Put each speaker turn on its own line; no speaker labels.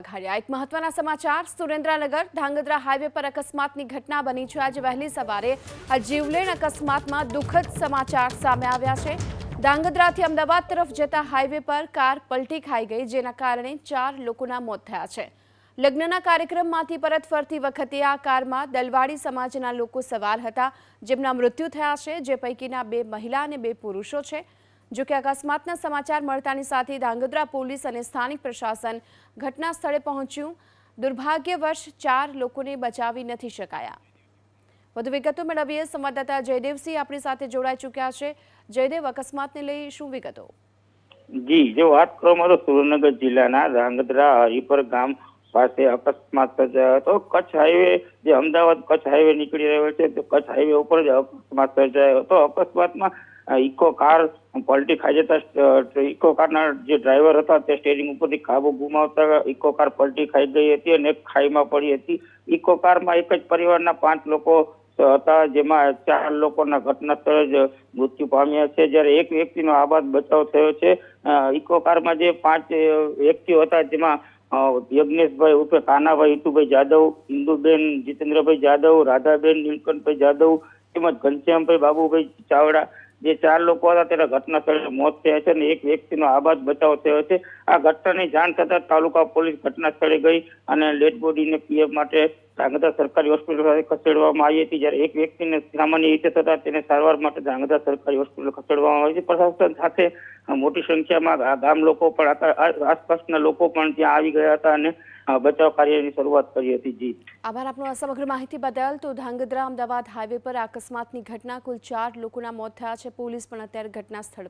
રખાડ્યા। એક મહત્વના સમાચાર સુરેન્દ્રનગર ધાંગધ્રા હાઈવે પર અકસ્માતની ઘટના બની છે। આજે વહેલી સવારે આ જીવલેણ અકસ્માતમાં દુઃખદ સમાચાર સામે આવ્યા છે। ધાંગધ્રાથી અમદાવાદ તરફ જતા હાઈવે પર કાર પલટી ખાઈ ગઈ, જેના કારણે 4 લોકોના મોત થયા છે। લગ્નના કાર્યક્રમમાંથી પરત ફરતી વખતે આ કારમાં દલવાડી સમાજના લોકો સવાર હતા, જેમના મૃત્યુ થયા છે, જે પૈકીના 2 મહિલા અને 2 પુરુષો છે। જો કે અકસ્માતના સમાચાર મળતાની સાથે ધાંગધ્રા પોલીસ અને સ્થાનિક પ્રશાસન ઘટના સ્થળે પહોંચ્યું। દુર્ભાગ્યવશ 4 લોકોને બચાવી નથી શકાયા। વધુ વિગતો મેળવીએ સંવાદદાતા જયદેવસિંહ આપણી સાથે જોડાઈ ચૂક્યા છે। જયદેવ, અકસ્માતને લઈ શું વિગતો?
જી, જો વાત કરવામાં તો સુરેન્દ્રનગર જિલ્લાના ધાંગધ્રા હરિપર ગામ પાસે અકસ્માત સર્જાયો હતો। કચ્છ હાઈવે જે અમદાવાદ કચ્છ હાઈવે નીકળી રહ્યો છે, તો કચ્છ હાઈવે ઉપર જ અકસ્માત સર્જાયો હતો। અકસ્માતમાં ઇકો કાર પલટી ખાઈ જતા ઇકો કારના જે ડ્રાઈવર હતા તે સ્ટીયરિંગ ઉપરથી કાબુ ગુમાવતા ઇકો કાર પલટી ખાઈ ગઈ હતી અને ખાઈમાં પડી હતી। ઇકો કારમાં એક જ પરિવારના 5 લોકો હતા, જેમાં 4 લોકોના ઘટના સ્થળે જ મૃત્યુ પામ્યા છે, જ્યારે એક વ્યક્તિનો આબાદ બચાવ થયો છે। ઇકો કારમાં જે 5 વ્યક્તિઓ હતા, જેમાં યજ્ઞેશભાઈ ઉર્ફે કાનાભાઈ હિતુભાઈ જાદવ, ઇન્દુબેન જીતેન્દ્રભાઈ જાદવ, રાધાબેન નીલકંઠભાઈ જાદવ તેમજ ઘનશ્યામભાઈ બાબુભાઈ ચાવડા, જે 4 લોકો હતા તેના ઘટના સ્થળે મોત થયા છે અને એક વ્યક્તિનો આબાદ બચાવ થયો છે। આ ઘટનાની જાણ થતાં તાલુકા પોલીસ ઘટના સ્થળે ગઈ અને ડેડ બોડીને પીએમ માટે ધાંગધ્રા સરકારી હોસ્પિટલ ખાતે ખસેડવામાં આવી હતી, જ્યારે એક વ્યક્તિને સામાન્ય રીતે થતા તેને સારવાર માટે ધાંગધ્રા સરકારી હોસ્પિટલ ખસેડવામાં આવી છે। પ્રશાસન સાથે મોટી સંખ્યામાં ગામ લોકો પણ આસપાસના લોકો પણ ત્યાં આવી ગયા હતા અને બચાવ કાર્યની શરૂઆત કરી હતી। જી,
આભાર આપનો સમગ્ર માહિતી બદલ। તો ધાંગધ્રા અમદાવાદ હાઈવે પર અકસ્માતની ઘટના, કુલ 4 લોકોના મોત થયા છે। પોલીસ પણ અત્યારે ઘટના સ્થળ